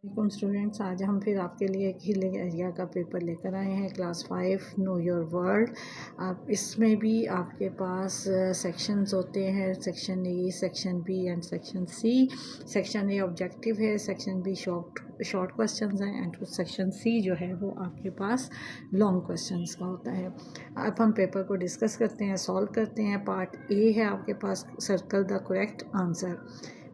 वालेकुम स्टूडेंट्स, आज हम फिर आपके लिए एक हिल एरिया का पेपर लेकर आए हैं। Class 5 know your world. आप इसमें भी आपके पास सेक्शंस होते हैं, section A, section B and section C. Section A objective है, सेक्शन बी शॉर्ट क्वेश्चंस हैं एंड सेक्शन सी जो है वो आपके पास लॉन्ग क्वेश्चंस का होता है। अब हम पेपर को डिस्कस करते हैं, सॉल्व करते हैं। पार्ट ए है आपके पास, सर्कल द करेक्ट आंसर।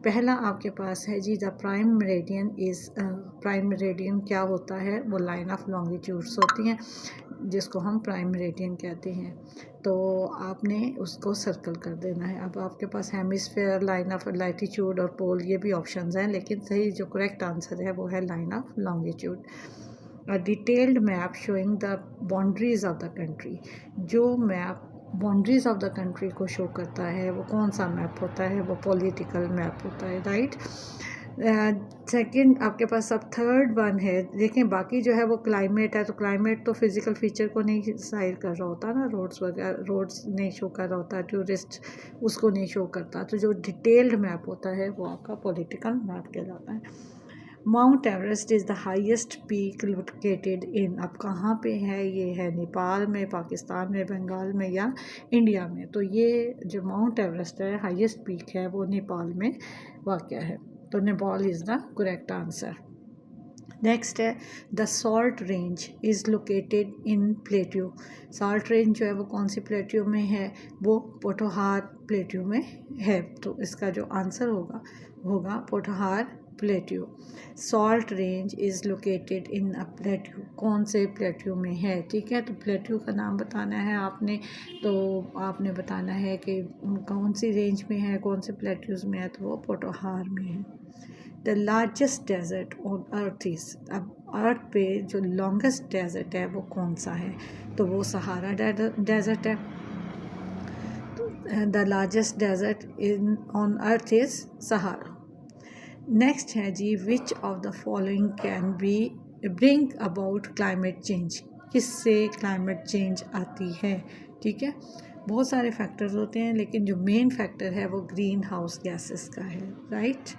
पहला आपके पास है जी, the prime meridian is, prime meridian क्या होता है? वो लाइन ऑफ लॉन्गिट्यूड्स होती हैं जिसको हम प्राइम मेरिडियन कहते हैं। तो आपने उसको सर्कल कर देना है। अब आपके पास हेमिस्फेयर, लाइन ऑफ लैटिट्यूड और पोल, ये भी ऑप्शंस हैं, लेकिन सही जो करेक्ट आंसर है वो है line of longitude. Detailed map showing the boundaries of the country. जो map boundaries of the country को शो करता है वो कौन सा मैप होता है? वो पॉलिटिकल मैप होता है, राइट। सेकंड आपके पास अब थर्ड वन है, देखें बाकी जो है वो क्लाइमेट है, तो क्लाइमेट तो फिज़िकल फीचर को नहीं साइड कर रहा होता ना, रोड्स वगैरह, रोड्स नहीं शो कर रहा होता, टूरिस्ट उसको नहीं शो करता। तो जो डिटेल्ड मैप होता है वो आपका पॉलिटिकल मैप कहलाता है। Mount Everest is the highest peak located in. अब कहाँ पे है? ये है नेपाल में, पाकिस्तान में, बंगाल में या इंडिया में। तो ये जो माउंट एवरेस्ट है, हाईएस्ट पीक है, वो नेपाल में वाक़ है। तो Nepal is the correct answer. Next है, the salt range is located in plateau. Salt range जो है वो कौन सी प्लेट्यू में है? वो पोठोहार प्लेट्यू में है। तो इसका जो आंसर होगा Pothohar plateau. Salt range is located in a plateau, कौन से प्लेट्यू में है? ठीक है, तो प्लेट्यू का नाम बताना है आपने। तो आपने बताना है कि कौन सी रेंज में है, कौन से प्लेट्यूज़ में है, तो वो पोठोहार में है। The largest desert on earth is. अब अर्थ पे जो लॉन्गेस्ट डेजर्ट है वो कौन सा है? तो वो सहारा डेजर्ट है। The largest desert in on earth is Sahara. Next है जी, which of the following can be bring about climate change. किससे क्लाइमेट चेंज आती है? ठीक है, बहुत सारे फैक्टर्स होते हैं, लेकिन जो मेन फैक्टर है वो ग्रीन हाउस गैसेस का है, राइट।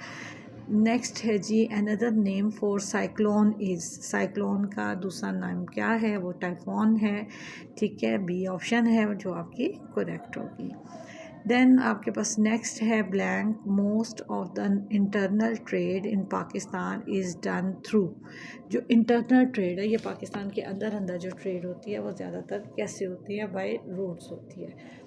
नेक्स्ट है जी, another name for cyclone is. Cyclone का दूसरा नाम क्या है? वो टाइफॉन है। ठीक है, बी ऑप्शन है जो आपकी करेक्ट होगी। देन आपके पास नेक्स्ट है blank, most of the internal trade in Pakistan is done through. जो इंटरनल ट्रेड है, ये पाकिस्तान के अंदर अंदर जो ट्रेड होती है वो ज़्यादातर कैसे होती है? बाय रोड्स होती है।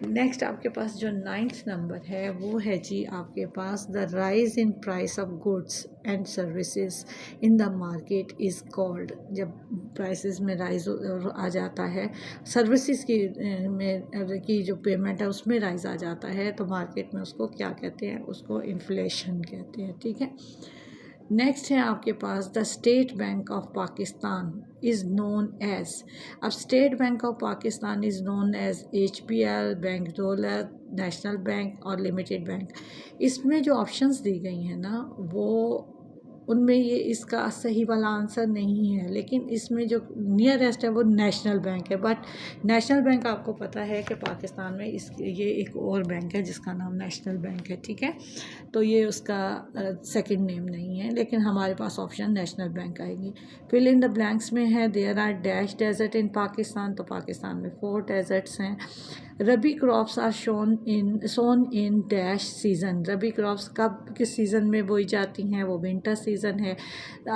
नेक्स्ट आपके पास जो 9th नंबर है वो है जी आपके पास, the rise in price of goods and services in the market is called. जब प्राइसेस में राइज आ जाता है, सर्विसेज की जो पेमेंट है उसमें राइज आ जाता है, तो मार्केट में उसको क्या कहते हैं? उसको इन्फ्लेशन कहते हैं, ठीक है। नेक्स्ट है आपके पास, the state bank of Pakistan is known as. अब state bank of Pakistan is known as HPL, bank दौलत, नेशनल बैंक और लिमिटेड बैंक। इसमें जो ऑप्शंस दी गई हैं ना, वो उनमें ये इसका सही वाला आंसर नहीं है, लेकिन इसमें जो नियरेस्ट है वो नेशनल बैंक है। बट नेशनल बैंक आपको पता है कि पाकिस्तान में ये एक और बैंक है जिसका नाम नेशनल बैंक है, ठीक है। तो ये उसका सेकंड नेम नहीं है, लेकिन हमारे पास ऑप्शन नेशनल बैंक आएगी। फिल इन द ब्लैंक्स में है, there are dash desert in Pakistan. तो पाकिस्तान में 4 डेजर्ट्स हैं। Rabi crops are sown in dash season. Rabi crops कब किस सीज़न में बोई जाती हैं? वो विंटर सीज़न है।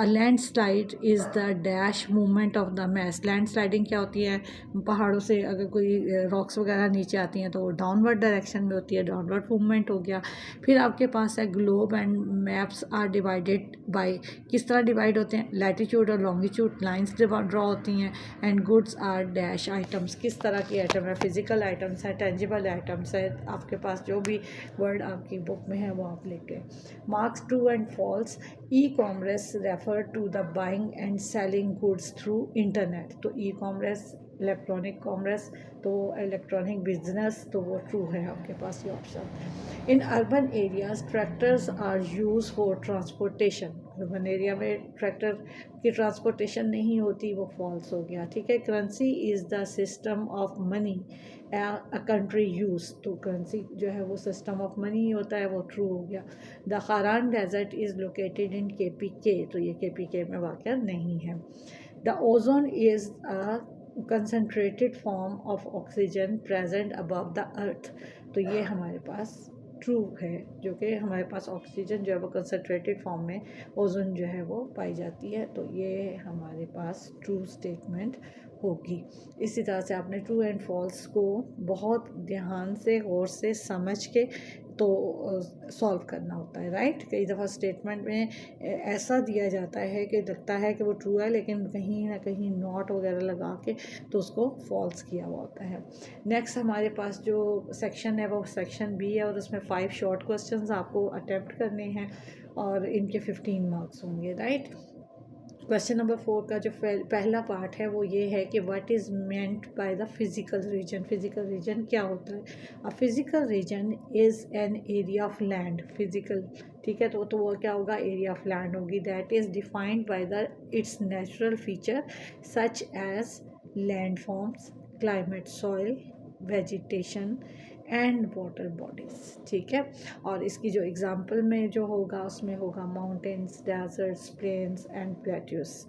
Land slide is the dash movement of the mass. Land sliding क्या होती है? पहाड़ों से अगर कोई रॉक्स वगैरह नीचे आती हैं तो वो डाउनवर्ड डायरेक्शन में होती है, डाउनवर्ड मूवमेंट हो गया। फिर आपके पास है, globe and maps are divided by. किस तरह डिवाइड होते हैं? लैटिट्यूड और लॉन्गिट्यूड लाइन्स ड्रॉ होती हैं। And goods are dash items. किस तरह की आइटम है? फिजिकल आइटम्स है, टेंजिबल आइटम्स है। आपके पास जो भी वर्ड आपकी बुक में है वो आप लिखे। Marks true and false. E commerce refer to the buying and selling goods through internet. तो ई कॉमर्स, इलेक्ट्रॉनिक कॉमर्स, तो इलेक्ट्रॉनिक बिजनेस, तो वो ट्रू है आपके पास ये option. In urban areas tractors are use for transportation. Urban area में tractor की ट्रांसपोर्टेशन नहीं होती, वो फॉल्स हो गया। ठीक है, currency is the system of money a country use, तो करेंसी जो है वो सिस्टम ऑफ मनी ही होता है, वो ट्रू हो गया। The Kharan desert is located in KPK, तो ये KPK में वाक़ नहीं है। The ozone is a concentrated form of oxygen present above the earth, तो ये हमारे पास ट्रू है, जो कि हमारे पास ऑक्सीजन जो है वो कंसनट्रेटेड फॉर्म में ओजोन जो है वो पाई जाती है, तो ये हमारे पास ट्रू स्टेटमेंट होगी। इसी तरह से आपने ट्रू एंड फॉल्स को बहुत ध्यान से गौर से समझ के तो सॉल्व करना होता है, राइट। कई दफ़ा स्टेटमेंट में ऐसा दिया जाता है कि लगता है कि वो ट्रू है, लेकिन कहीं ना कहीं नॉट वगैरह लगा के तो उसको फॉल्स किया हुआ होता है। नेक्स्ट हमारे पास जो सेक्शन है वो सेक्शन B है, और उसमें 5 शॉर्ट क्वेश्चंस आपको अटेम्प्ट करने हैं और इनके 15 मार्क्स होंगे, राइट। क्वेश्चन नंबर 4 का जो पहला पार्ट है वो ये है कि what is meant by the physical region. Physical region क्या होता है? A physical region is an area of land. Physical, ठीक है, तो वो क्या होगा? एरिया ऑफ लैंड होगी। That is defined by the its natural feature such as landforms, climate, soil, vegetation and water bodies, ठीक है। और इसकी जो एग्ज़ाम्पल में जो होगा उसमें होगा mountains, deserts, plains and plateaus.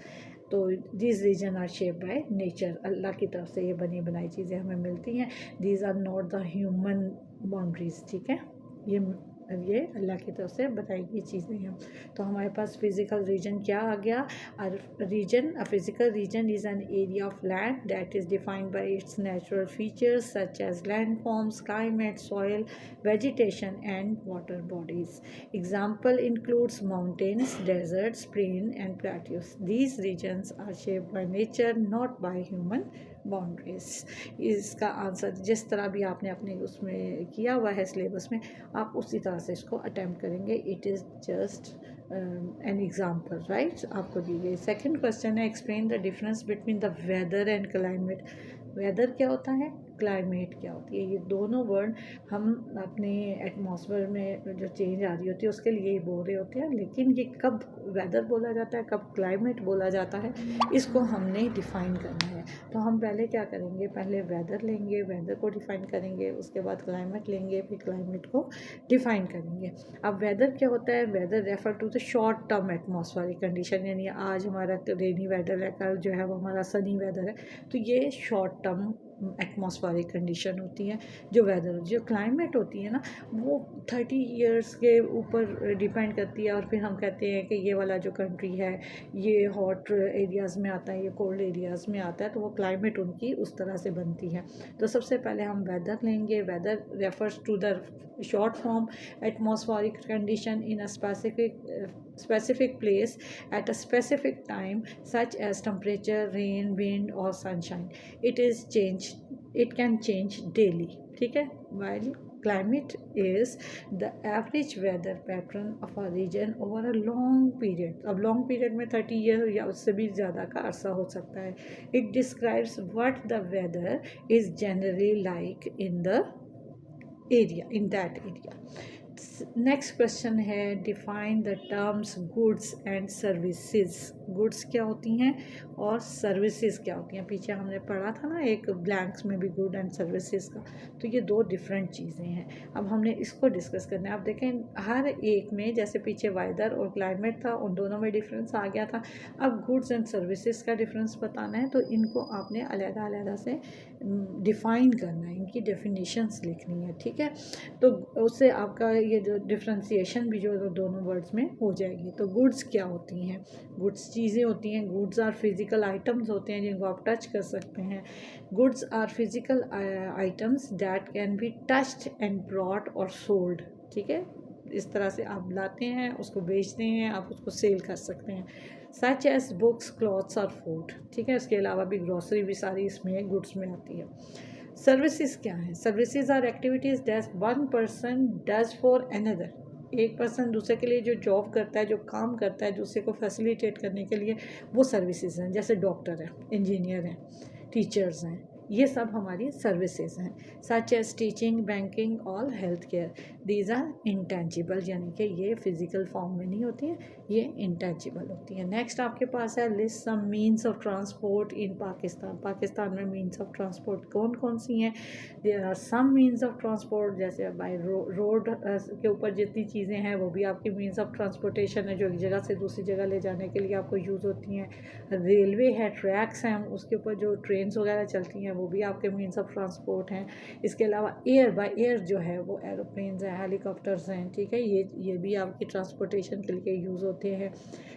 तो this region are shape by nature, Allah की तरफ से ये बनी बनाई चीज़ें हमें मिलती हैं। These are not the human boundaries, ठीक है, ये अल्लाह की तरफ से बताई गई चीज़ें हैं। तो हमारे पास फिज़िकल रीजन क्या आ गया? A physical region is an area of land that is defined by its natural features such as landforms, climate, soil, vegetation and water bodies. Example includes mountains, deserts, plain and plateaus. These regions are shaped by nature, not by human boundaries. इसका answer जिस तरह भी आपने अपने उसमें किया हुआ है सिलेबस में, आप उसी तरह से इसको अटैम्प्ट करेंगे। It is just an example, right, आपको दी गई। सेकेंड क्वेश्चन है explain the difference between the weather and climate. Weather क्या होता है, क्लाइमेट क्या होती है, ये दोनों वर्ड हम अपने एटमॉस्फेयर में जो चेंज आ रही होती है उसके लिए ही बोल रहे होते हैं, लेकिन ये कब वेदर बोला जाता है, कब क्लाइमेट बोला जाता है, इसको हमने डिफ़ाइन करना है। तो हम पहले क्या करेंगे, पहले वेदर लेंगे, वेदर को डिफ़ाइन करेंगे, उसके बाद क्लाइमेट लेंगे, फिर क्लाइमेट को डिफ़ाइन करेंगे। अब वेदर क्या होता है? Weather refer to the short term atmospheric condition, यानी आज हमारा रेनी वेदर है, कल जो है वो हमारा सनी वेदर है, तो ये शॉर्ट टर्म एटमॉस्फेरिक कंडीशन होती है। जो वेदर, जो क्लाइमेट होती है ना, वो 30 ईयर्स के ऊपर डिपेंड करती है, और फिर हम कहते हैं कि ये वाला जो कंट्री है ये हॉट एरियाज़ में आता है, ये कोल्ड एरियाज़ में आता है, तो वो क्लाइमेट उनकी उस तरह से बनती है। तो सबसे पहले हम वेदर लेंगे। Weather refers to the short form atmospheric condition in a specific place at a specific time, such as temperature, rain, wind or sunshine. It can change daily, ठीक है। While climate is the average weather pattern of a region over a long period. अब long period में 30 year या उससे भी ज़्यादा का अरसा हो सकता है। It describes what the weather is generally like in the area, in that area. Next question है define the terms goods and services. Goods क्या होती हैं और सर्विसेज क्या होती हैं? पीछे हमने पढ़ा था ना एक ब्लैंक्स में भी गुड एंड सर्विसेज का, तो ये दो डिफरेंट चीज़ें हैं। अब हमने इसको डिस्कस करना है। आप देखें हर एक में, जैसे पीछे वेदर और क्लाइमेट था, उन दोनों में डिफरेंस आ गया था। अब गुड्स एंड सर्विसेज का डिफरेंस बताना है, तो इनको आपने अलग-अलग से डिफ़ाइन करना है, इनकी डेफिनेशंस लिखनी है, ठीक है। तो उससे आपका ये जो डिफ्रेंसिएशन भी जो दोनों वर्ड्स में हो जाएगी। तो गुड्स क्या होती हैं? गुड्स चीज़ें होती हैं। गुड्स आर फिज़िकल आइटम्स होते हैं जिनको आप टच कर सकते हैं। Goods are physical items that can be touched and brought और सोल्ड, ठीक है। इस तरह से आप लाते हैं, उसको बेचते हैं, आप उसको सेल कर सकते हैं। सच एज बुक्स, क्लॉथ्स और फूड, ठीक है। इसके अलावा भी ग्रॉसरी भी सारी इसमें गुड्स में आती है। सर्विसेज क्या है? Services are activities that one person does for another. एक पर्सन दूसरे के लिए जो जॉब करता है, जो काम करता है दूसरे को फैसिलिटेट करने के लिए, वो सर्विसेज हैं। जैसे डॉक्टर हैं, इंजीनियर हैं, टीचर्स हैं, ये सब हमारी सर्विसेज हैं। सच एज टीचिंग, बैंकिंग और health care. These are intangible, यानी कि ये फिज़िकल फॉर्म में नहीं होती हैं, ये इंटेंजिबल होती हैं। नेक्स्ट आपके पास है list some means of transport in Pakistan. Pakistan में मीन्स ऑफ ट्रांसपोर्ट कौन कौन सी हैं? There are some means of transport, जैसे बाय रोड के ऊपर जितनी चीज़ें हैं वो भी आपकी मीन्स ऑफ ट्रांसपोर्टेशन है, जो एक जगह से दूसरी जगह ले जाने के लिए आपको यूज़ होती हैं। रेलवे है, ट्रैक्स हैं, उसके ऊपर जो ट्रेन्स वगैरह चलती हैं वो भी आपके मीन्स ऑफ ट्रांसपोर्ट हैं। इसके अलावा एयर, बाय एयर जो है वो एरोप्लेन्स हैं, हेलीकॉप्टर्स हैं, ठीक है, ये भी आपकी ट्रांसपोर्टेशन के लिए यूज़ होते हैं।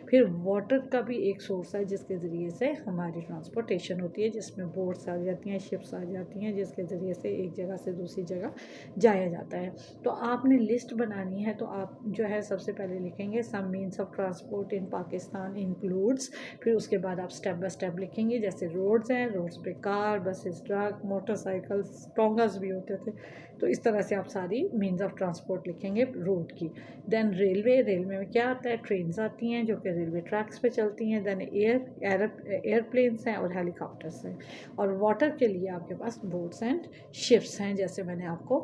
फिर वाटर का भी एक सोर्स है जिसके ज़रिए से हमारी ट्रांसपोर्टेशन होती है, जिसमें बोट्स आ जाती हैं, शिप्स आ जाती हैं, जिसके ज़रिए से एक जगह से दूसरी जगह जाया जाता है। तो आपने लिस्ट बनानी है, तो आप जो है सबसे पहले लिखेंगे some means of transport in Pakistan includes, फिर उसके बाद आप स्टेप बाय स्टेप लिखेंगे, जैसे रोड्स हैं, रोड्स पे कार, बसेस, ट्रक, मोटरसाइकिल्स, टोंगस भी होते थे। तो इस तरह से आप सारी मीन्स ऑफ ट्रांसपोर्ट लिखेंगे रोड की। देन रेलवे, रेलवे में क्या आता है? ट्रेन्स आती हैं जो कि रेलवे ट्रैक्स पे चलती हैं। देन एयरप्लेन्स हैं और हेलीकॉप्टर्स हैं। और वाटर के लिए आपके पास बोट्स एंड शिप्स हैं, जैसे मैंने आपको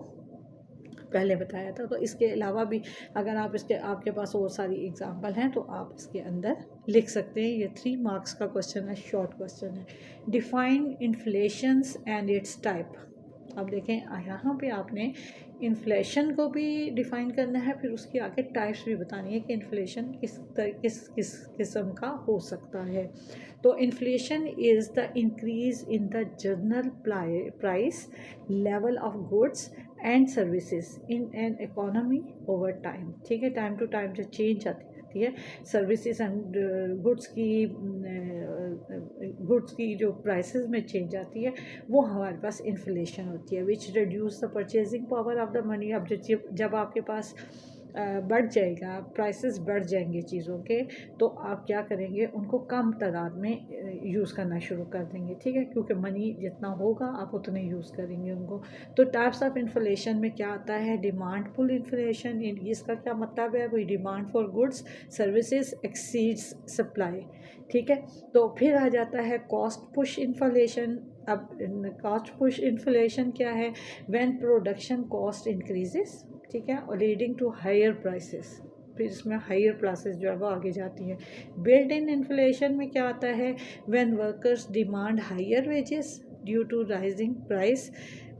पहले बताया था। तो इसके अलावा भी अगर आप इसके आपके पास और सारी एग्जांपल हैं तो आप इसके अंदर लिख सकते हैं। ये 3 मार्क्स का क्वेश्चन है, शॉर्ट क्वेश्चन है। Define inflations and its type. अब देखें यहाँ पे आपने इन्फ्लेशन को भी डिफ़ाइन करना है, फिर उसकी आगे टाइप्स भी बतानी है कि इन्फ्लेशन किस किस्म का हो सकता है। तो inflation is the increase in the general price level of goods and services in an economy over time, ठीक है, टाइम टू टाइम जो चेंज आती है सर्विसेज एंड गुड्स की जो प्राइसेस में चेंज आती है वो हमारे पास इन्फ्लेशन होती है, which reduce the purchasing power of the money. अब जब आपके पास बढ़ जाएगा, प्राइसेस बढ़ जाएंगे चीज़ों के, तो आप क्या करेंगे, उनको कम तादाद में यूज़ करना शुरू कर देंगे, ठीक है, क्योंकि मनी जितना होगा आप उतने यूज़ करेंगे उनको। तो टाइप्स ऑफ इन्फ्लेशन में क्या आता है? डिमांड पुल इन्फ्लेशन, इसका क्या मतलब है? वही demand for goods services exceeds supply, ठीक है। तो फिर आ जाता है कॉस्ट पुश इन्फ्लेशन। अब कॉस्ट पुश इन्फ्लेशन क्या है? व्हेन प्रोडक्शन कॉस्ट इंक्रीजेस, ठीक है, और लीडिंग टू हायर प्राइसेस, फिर इसमें हायर प्राइसेस जो है वो आगे जाती हैं। बिल्ट इन इन्फ्लेशन में क्या आता है? When workers demand higher wages due to rising price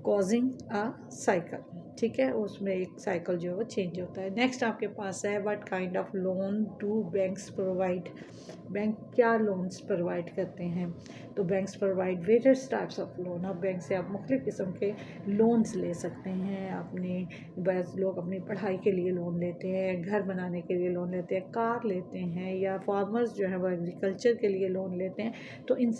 causing a cycle, ठीक है, उसमें एक साइकिल जो है वो चेंज होता है। नेक्स्ट आपके पास है what kind of loan do banks provide. Bank क्या लोन्स प्रोवाइड करते हैं? तो banks provide various types of loan. अब बैंक से आप मुख्तलिफ़ किस्म के लोन्स ले सकते हैं। अपने बस लोग अपनी पढ़ाई के लिए लोन लेते हैं, घर बनाने के लिए लोन लेते हैं, कार लेते हैं, या फार्मर्स जो है वो एग्रीकल्चर के लिए लोन लेते हैं। तो ये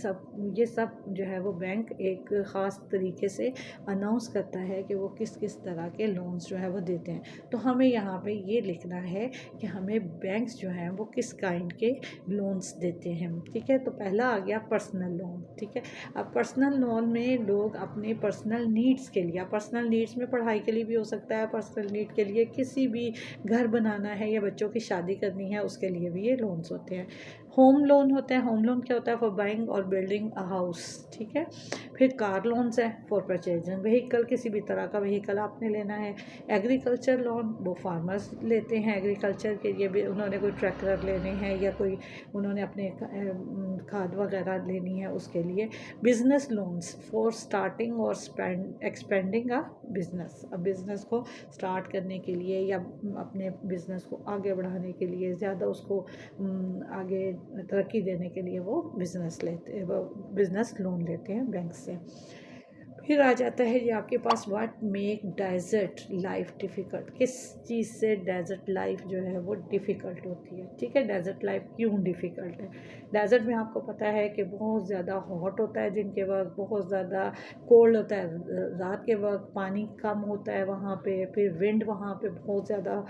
सब जो है वो बैंक एक ख़ास तरीके से अनाउंस करता है कि वो किस किस तरह के लोन्स जो है वो देते हैं। तो हमें यहाँ पे ये लिखना है कि हमें बैंक्स जो हैं वो किस काइंड के लोन्स देते हैं, ठीक है। तो पहला आ गया पर्सनल लोन, ठीक है। अब पर्सनल लोन में लोग अपने पर्सनल नीड्स के लिए, पर्सनल नीड्स में पढ़ाई के लिए भी हो सकता है, पर्सनल नीड के लिए किसी भी घर बनाना है या बच्चों की शादी करनी है उसके लिए भी ये लोन्स होते हैं। होम लोन होता है, होम लोन क्या होता है? फॉर बाइंग और बिल्डिंग अ हाउस, ठीक है। फिर कार लोन्स है फॉर परचेजिंग व्हीकल, किसी भी तरह का व्हीकल आपने लेना है। एग्रीकल्चर लोन वो फार्मर्स लेते हैं एग्रीकल्चर के लिए भी, उन्होंने कोई ट्रैक्टर लेने हैं या कोई उन्होंने अपने खाद वगैरह लेनी है उसके लिए। बिजनेस लोन्स फॉर स्टार्टिंग और एक्सपेंडिंग अ बिजनेस, अब बिजनेस को स्टार्ट करने के लिए या अपने बिजनेस को आगे बढ़ाने के लिए, ज़्यादा उसको आगे तरक्की देने के लिए वो बिजनेस लोन लेते हैं बैंक से। फिर आ जाता है ये आपके पास what make desert life difficult, किस चीज़ से डेजर्ट लाइफ जो है वो डिफ़िकल्ट होती है, ठीक है। डेजर्ट लाइफ क्यों डिफ़िकल्ट है? डेजर्ट में आपको पता है कि बहुत ज़्यादा हॉट होता है दिन के वक्त, बहुत ज़्यादा कोल्ड होता है रात के वक्त, पानी कम होता है वहाँ पे, फिर विंड वहाँ पे बहुत ज़्यादा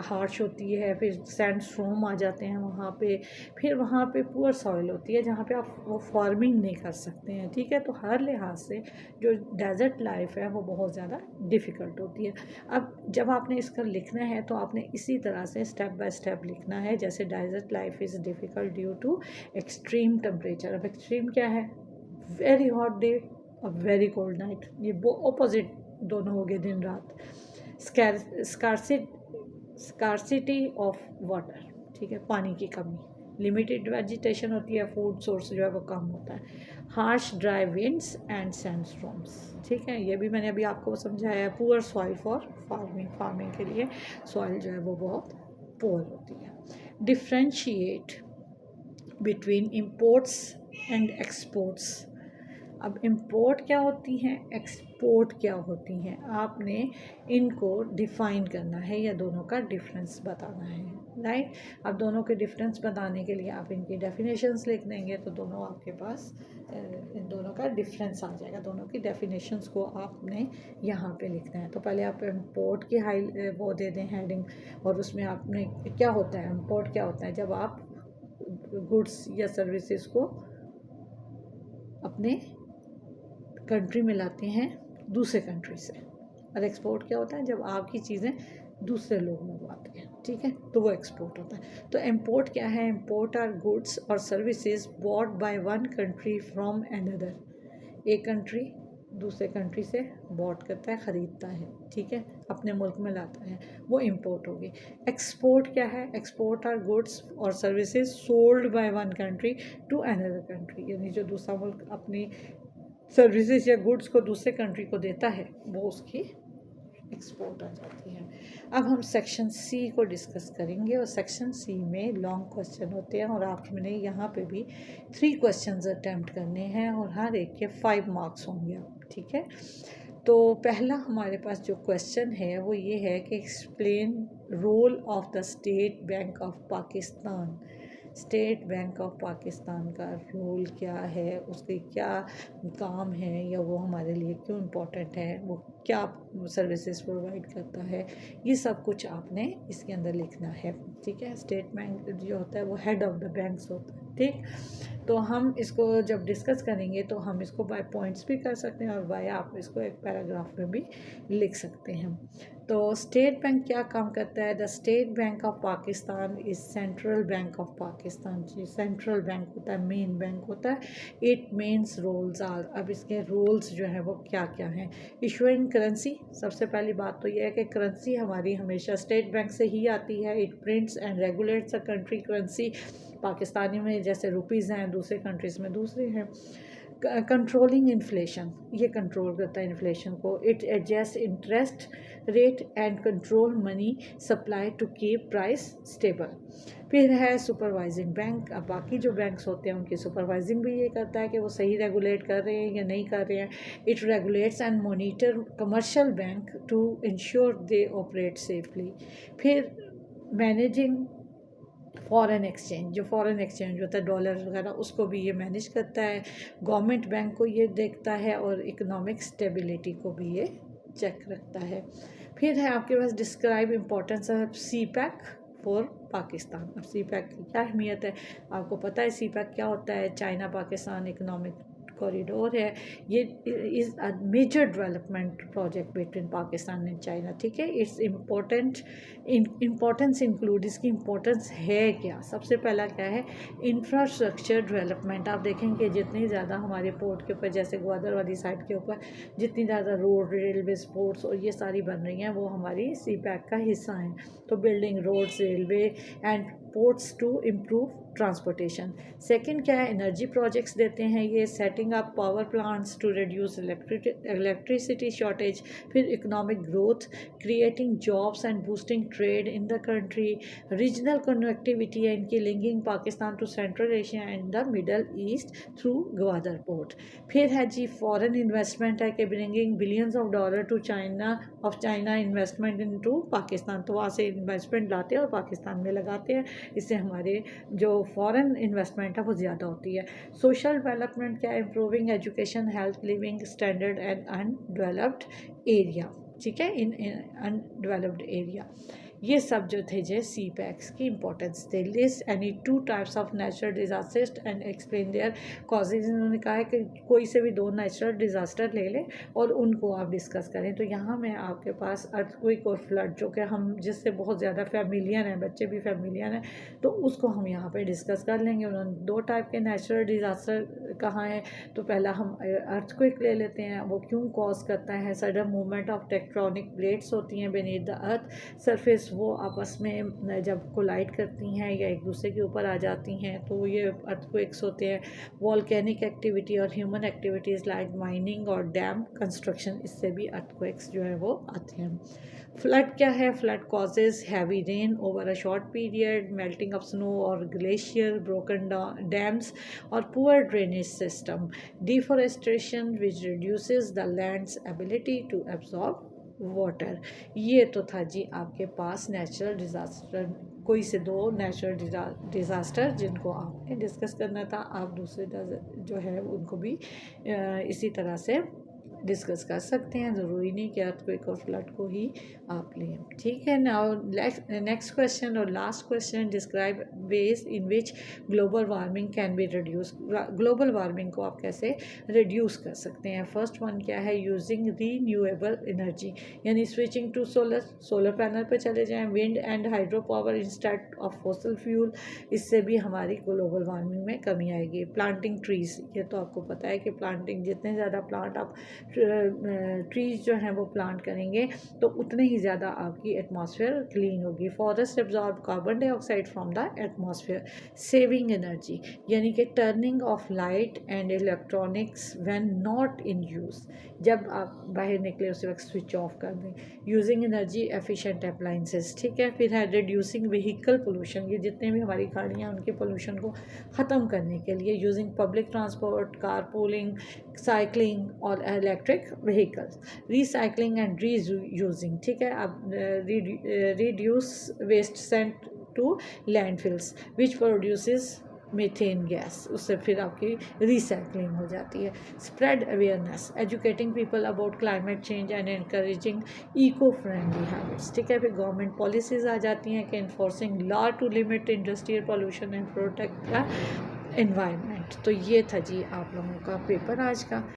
हार्श होती है, फिर सैंड स्टॉर्म आ जाते हैं वहाँ पे, फिर वहाँ पे पुअर सॉइल होती है जहाँ पे आप वो फार्मिंग नहीं कर सकते हैं, ठीक है। तो हर लिहाज से जो डेजर्ट लाइफ है वो बहुत ज़्यादा डिफ़िकल्ट होती है। अब जब आपने इसका लिखना है तो आपने इसी तरह से स्टेप बाय स्टेप लिखना है, जैसे desert life is difficult due to extreme temperature. अब एक्सट्रीम क्या है? वेरी हॉट डे और वेरी कोल्ड नाइट, ये वो अपोजिट दोनों हो गए दिन रात। स्कारसिटी ऑफ वाटर, ठीक है, पानी की कमी, लिमिटेड वेजिटेशन होती है, फूड सोर्स जो है वो कम होता है, हार्श ड्राई विंड्स एंड सैंडस्टॉर्म्स, ठीक है, ये भी मैंने अभी आपको समझाया है। पुअर सॉइल फॉर फार्मिंग के लिए सॉइल जो है वो बहुत पुअर होती है। Differentiate between imports and exports. अब इम्पोर्ट क्या होती हैं, एक्सपोर्ट क्या होती हैं, आपने इनको डिफ़ाइन करना है या दोनों का डिफरेंस बताना है, राइट। अब दोनों के डिफरेंस बताने के लिए आप इनकी डेफिनेशंस लिख देंगे तो दोनों आपके पास इन दोनों का डिफरेंस आ जाएगा। दोनों की डेफिनेशंस को आपने यहाँ पे लिखना है। तो पहले आप इम्पोर्ट की वो दे दें हेडिंग, और उसमें आपने क्या होता है, इम्पोर्ट क्या होता है, जब आप गुड्स या सर्विसेज को अपने कंट्री में लाते हैं दूसरे कंट्री से। और एक्सपोर्ट क्या होता है, जब आपकी चीज़ें दूसरे लोग मंगवाते हैं, ठीक है, तो वो एक्सपोर्ट होता है। तो इम्पोर्ट क्या है, इम्पोर्ट आर गुड्स और services bought by one country from another. एक कंट्री दूसरे कंट्री से बॉट करता है, ख़रीदता है, ठीक है, अपने मुल्क में लाता है, वो इम्पोर्ट होगी। एक्सपोर्ट क्या है, एक्सपोर्ट आर गुड्स और services sold by one country to another country, यानी जो दूसरा मुल्क अपनी सर्विसेज या गुड्स को दूसरे कंट्री को देता है वो उसकी एक्सपोर्ट आ जाती है। अब हम सेक्शन सी को डिस्कस करेंगे, और सेक्शन सी में लॉन्ग क्वेश्चन होते हैं, और आपने यहाँ पे भी 3 क्वेश्चंस अटैम्प्ट करने हैं, और हर एक के 5 मार्क्स होंगे, ठीक है। तो पहला हमारे पास जो क्वेश्चन है वो ये है कि explain role of the state bank of Pakistan. State bank of Pakistan का रोल क्या है, उसके क्या काम है, या वो हमारे लिए क्यों इम्पोर्टेंट है, वो क्या सर्विसेज प्रोवाइड करता है, ये सब कुछ आपने इसके अंदर लिखना है, ठीक है। स्टेट बैंक जो होता है वो हेड ऑफ द बैंक्स होता है, ठीक। तो हम इसको जब डिस्कस करेंगे तो हम इसको बाय पॉइंट्स भी कर सकते हैं, और बाय आप इसको एक पैराग्राफ में भी लिख सकते हैं। तो स्टेट बैंक क्या काम करता है, the state bank of Pakistan is central bank of Pakistan. जी, सेंट्रल बैंक होता है, मेन बैंक होता है। इट मेन्स रोल्स आर, अब इसके रोल्स जो है वो क्या क्या हैं। इशूइंग करेंसी, सबसे पहली बात तो यह है कि करेंसी हमारी हमेशा स्टेट बैंक से ही आती है। It prints and regulates a country currency, Pakistani में जैसे रुपीज़ हैं, दूसरे कंट्रीज़ में दूसरे हैं। कंट्रोलिंग इन्फ्लेशन, ये कंट्रोल करता है इन्फ्लेशन को। It adjust interest rate and control money supply to keep price stable. फिर है सुपरवाइजिंग बैंक, अब बाकी जो बैंक्स होते हैं उनकी सुपरवाइजिंग भी ये करता है कि वो सही रेगुलेट कर रहे हैं या नहीं कर रहे हैं। It regulates and monitor commercial bank to ensure they operate safely. फिर मैनेजिंग फॉरेन एक्सचेंज, जो फॉरेन एक्सचेंज होता है डॉलर वगैरह, उसको भी ये मैनेज करता है। गवर्नमेंट बैंक को ये देखता है, और इकोनॉमिक स्टेबिलिटी को भी ये चेक रखता है। फिर है आपके पास describe importance of CPEC for Pakistan. अब सी पैक की क्या अहमियत है, आपको पता है सी पैक क्या होता है, चाइना पाकिस्तान इकोनॉमिक कॉरिडोर है। ये is a major development project between Pakistan and China, ठीक है। इट्स इम्पोर्टेंस इंक्लूड, इसकी इम्पोर्टेंस है क्या, सबसे पहला क्या है, इंफ्रास्ट्रक्चर डेवलपमेंट। आप देखेंगे जितनी ज़्यादा हमारे पोर्ट के ऊपर, जैसे ग्वादर वाली साइड के ऊपर जितनी ज़्यादा रोड, रेलवे, स्पोर्ट्स और ये सारी बन रही हैं, वो हमारी सी पैक का हिस्सा हैं। तो building roads, railway and ports to improve transportation. Second क्या है, एनर्जी प्रोजेक्ट्स देते हैं ये, setting up power plants to reduce electricity shortage. फिर economic growth, creating jobs and boosting trade in the country. Regional connectivity है इनकी, linking Pakistan to central Asia and the middle east through Gwadar port. फिर है जी foreign investment है कि bringing billions of dollar to China investment in to Pakistan. तो वहाँ से इन्वेस्टमेंट लाते हैं और पाकिस्तान में लगाते हैं, इससे हमारे जो फॉरेन इन्वेस्टमेंट है वो ज़्यादा होती है। सोशल डेवलपमेंट क्या है, improving education, health, living standard and undeveloped area, ठीक है, इन अनडेवलप्ड एरिया। ये सब जो थे जो सी पैक्स की इंपॉर्टेंस थे। List any 2 types of natural disasters and explain their causes. इन्होंने कहा है कि कोई से भी 2 नेचुरल डिज़ास्टर ले लें और उनको आप डिस्कस करें। तो यहाँ मैं आपके पास अर्थक्वेक और फ्लड, जो कि हम जिससे बहुत ज़्यादा फैमिलियर हैं, बच्चे भी फैमिलियर हैं, तो उसको हम यहाँ पे डिस्कस कर लेंगे। उन्होंने 2 टाइप के नेचुरल डिज़ास्टर कहाँ है, तो पहला हम अर्थक्वेक ले लेते हैं। वो क्यों कॉज करता है? Sudden movement of tectonic plates होती हैं बीनीथ द अर्थ सरफेस, वो आपस में जब कोलाइड करती हैं या एक दूसरे के ऊपर आ जाती हैं तो ये अर्थक्वेक्स होते हैं। वॉल्केनिक एक्टिविटी और ह्यूमन एक्टिविटीज़ लाइक माइनिंग और डैम कंस्ट्रक्शन, इससे भी अर्थक्वेक्स जो है वो आते हैं। फ्लड क्या है? Flood causes heavy rain over a short period, melting of snow और ग्लेशियर, ब्रोकन डैम्स और poor drainage system, deforestation which reduces the land's ability to absorb water. ये तो था जी आपके पास नेचुरल डिज़ास्टर, कोई से दो नेचुरल डिज़ास्टर जिनको आपने डिस्कस करना था। आप दूसरे जो है उनको भी इसी तरह से डिस्कस कर सकते हैं, ज़रूरी नहीं कि अर्थक्वेक और फ्लड को ही आप लें। ठीक है, नाउ नेक्स्ट क्वेश्चन और last question, describe ways in which global warming can be reduce. Global warming को आप कैसे रिड्यूस कर सकते हैं? फर्स्ट वन क्या है? यूजिंग रीन्यूएबल एनर्जी, यानी स्विचिंग टू सोलर पैनल पे चले जाएं, wind and hydro power instead of fossil fuel, इससे भी हमारी ग्लोबल वार्मिंग में कमी आएगी। प्लांटिंग ट्रीज, ये तो आपको पता है कि प्लांटिंग, जितने ज़्यादा प्लांट आप ट्रीज जो हैं वो प्लांट करेंगे तो उतने ही ज़्यादा आपकी एटमॉस्फेयर क्लीन होगी। Forest absorb carbon dioxide from the atmosphere. Saving energy, यानी कि turning of light and electronics when not in use, जब आप बाहर निकले उस वक्त स्विच ऑफ कर दें। यूजिंग एनर्जी एफिशिएंट अप्लाइंसेस, ठीक है। फिर है रिड्यूसिंग व्हीकल पोल्यूशन, ये जितने भी हमारी गाड़ियाँ उनके पोल्यूशन को ख़त्म करने के लिए using public transport, car pooling, cycling और electric vehicles. Recycling and reusing, ठीक है। अब reduce waste sent to landfills which produces methane gas, उससे फिर आपकी रिसाइकलिंग हो जाती है। Spread awareness, educating people about climate change and encouraging eco friendly habits, ठीक है। फिर गवर्नमेंट पॉलिसीज़ आ जाती हैं कि enforcing law to limit industrial pollution and protect the environment. तो ये था जी आप लोगों का पेपर आज का।